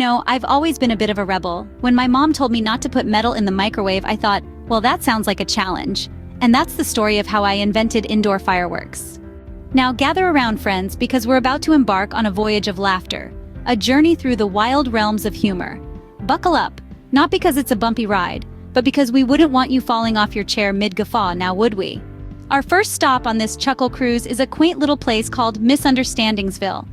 I've always been a bit of a rebel. When my mom told me not to put metal in the microwave, I thought, well, that sounds like a challenge. And that's the story of how I invented indoor fireworks. Now gather around, friends, because we're about to embark on a voyage of laughter, a journey through the wild realms of humor. Buckle up, not because it's a bumpy ride, but because we wouldn't want you falling off your chair mid-guffaw, now would we? Our first stop on this chuckle cruise is a quaint little place called Misunderstandingsville.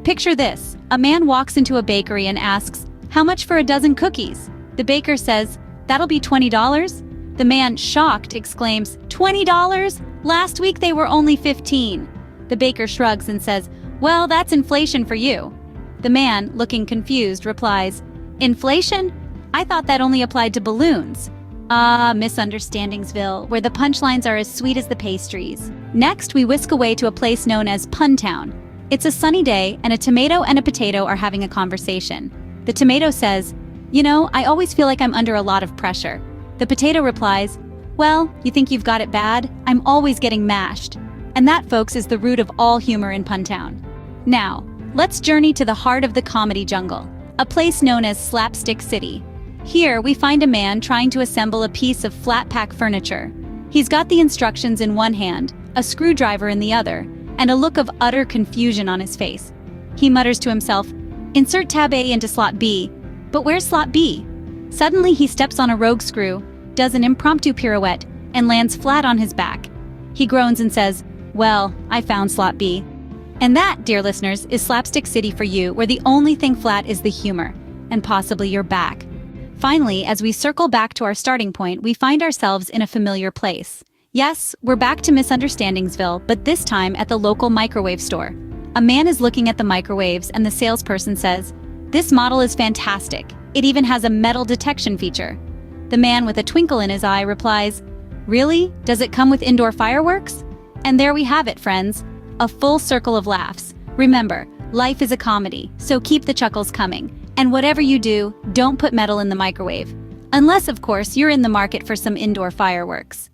Picture this: a man walks into a bakery and asks, "How much for a dozen cookies?" The baker says, "That'll be $20. The man, shocked, exclaims, "$20? Last week they were only 15. The baker shrugs and says, "Well, that's inflation for you." The man, looking confused, replies, "Inflation? I thought that only applied to balloons." Ah, Misunderstandingsville, where the punchlines are as sweet as the pastries. Next, we whisk away to a place known as Puntown. It's a sunny day, and a tomato and a potato are having a conversation. The tomato says, "I always feel like I'm under a lot of pressure." The potato replies, "Well, you think you've got it bad? I'm always getting mashed." And that, folks, is the root of all humor in Puntown. Now, let's journey to the heart of the comedy jungle, a place known as Slapstick City. Here, we find a man trying to assemble a piece of flat-pack furniture. He's got the instructions in one hand, a screwdriver in the other, and a look of utter confusion on his face. He mutters to himself, "Insert tab A into slot B. But where's slot B?" Suddenly, he steps on a rogue screw, does an impromptu pirouette, and lands flat on his back. He groans and says, "Well, I found slot B." And that, dear listeners, is Slapstick City for you, where the only thing flat is the humor, and possibly your back. Finally, as we circle back to our starting point, we find ourselves in a familiar place. Yes, we're back to Misunderstandingsville, but this time at the local microwave store. A man is looking at the microwaves and the salesperson says, "This model is fantastic. It even has a metal detection feature." The man with a twinkle in his eye replies, "Really? Does it come with indoor fireworks?" And there we have it, friends. A full circle of laughs. Remember, life is a comedy, so keep the chuckles coming. And whatever you do, don't put metal in the microwave. Unless, of course, you're in the market for some indoor fireworks.